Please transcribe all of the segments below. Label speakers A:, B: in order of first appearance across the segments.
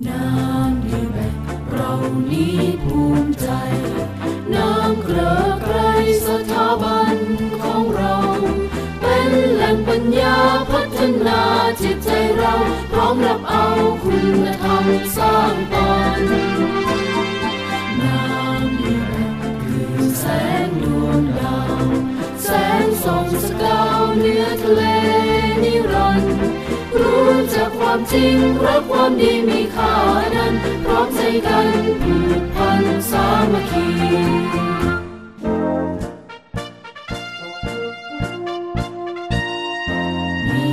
A: น้ำดีแบกเรานี้ภูมิใจน้ำเกลือไกรสถาบันของเราเป็นแหล่งปัญญาพัฒนาจิตใจเราพร้อมรับเอาคุณธรรมสร้างตนน้ำดีแบกคือแสงดวงดาวแสงส่องสกาวเหนือทะเลนิรันดร์รู้จักความจริงรักความดีมีค่านั้นพร้อมใจกันผูกพันสามัคคีมี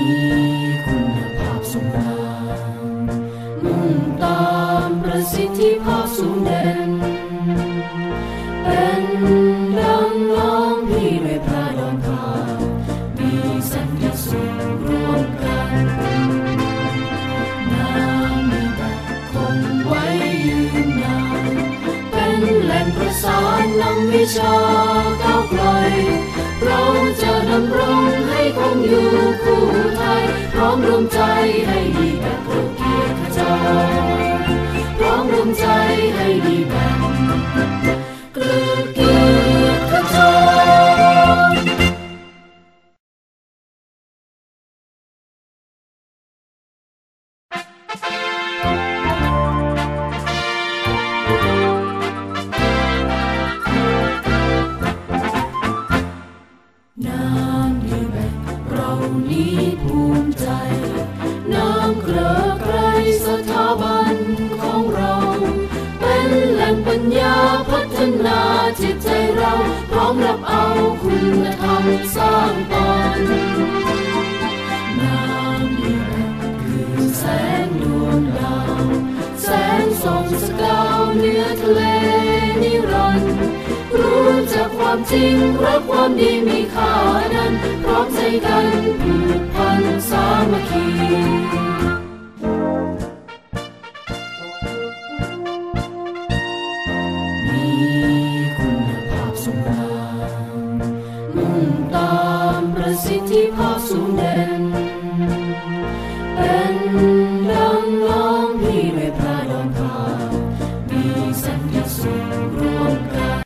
A: คุณภาพสูงงามมุ่งตามประสิทธิภาพสูงเด่นเป็นดังน้องพี่ด้วยพระดอนพามีสัญญาสูงร่วมกันน้ำมีแบบคงไว้ยืนนานเป็นแหล่งประสานนำวิชาก้าวไกลเราจะดำรงให้คงอยู่คู่ไทยพร้อมรวมใจให้ดีแบบโลกเกียรติขจรพร้อมรวมใจให้ดีแบบเกลือเกียรติขจรน้ำดีแบกเรานี้ภูมิใจน้ำเกลือไกรสถาบันของเราเป็นแหล่งปัญญาพัฒนาจิตใจเราพร้อมรับเอาคุณธรรมสร้างตนน้ำดีแบกคือแสงดวงดาวแสงส่องสกาวเหนือทะเลนิรันดร์รู้จักความจริงรักความดีมีค่านั้นพร้อมใจกันผูกพันสามัคคีมีคุณภาพสูงงามมุ่งตามประสิทธิภาพสูงเด่นเป็นดังน้องพี่ด้วยพระดอนพามีสัญญาสูงร่วมกัน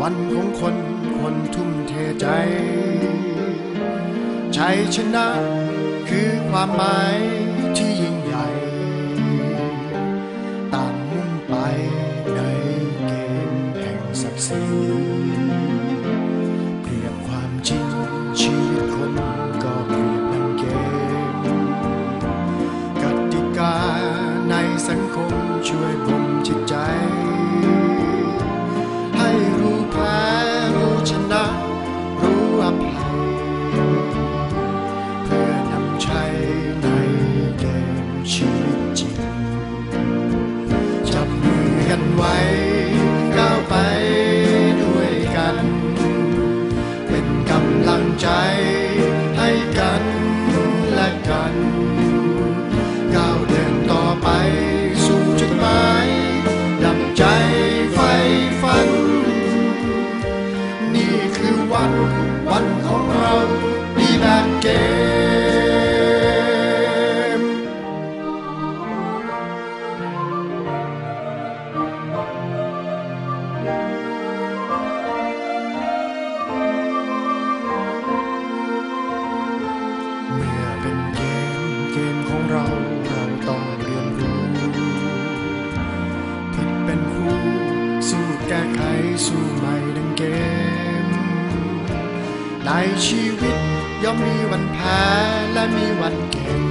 B: วันของคนทุ่มเทใจชัยชนะคือความหมายที่ยิ่งใหญ่ต่างมุ่งไปในเกมแห่งศักดิ์ศรีเปรียบความจริงชีวิตคนก็เปรียบดังเกมกติกาในสังคมช่วยบ่มจิตใจให้รู้แพ้รู้ชนะรู้อภัยเพื่อนำชัยในเกมชีวิตจริงจับมือกันไว้ก้าวไปด้วยกันเป็นกำลังใจให้กันและกันก้าวเดินต่อไปสู่จุดหมายดังใจไฟฝันนี่คือวันของเราดีแบบเกมเมื่อเป็นเกมของเราต้องเรียนรู้ผิดเป็นครูสู้แก้ไขสู้ใหม่ดังเกมในชีวิตย่อมมีวันแพ้และมีวันเก่ง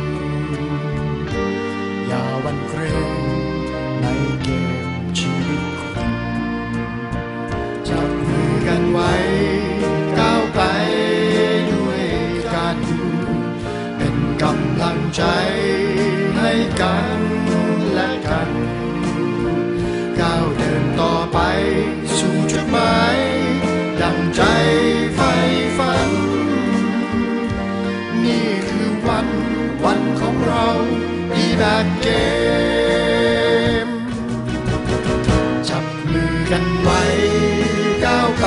B: อย่าหวั่นเกรงในเกมชีวิตคนจับมือกันไว้ก้าวไปด้วยกันเป็น แบกเกมจับมือกันไว้ก้าวไป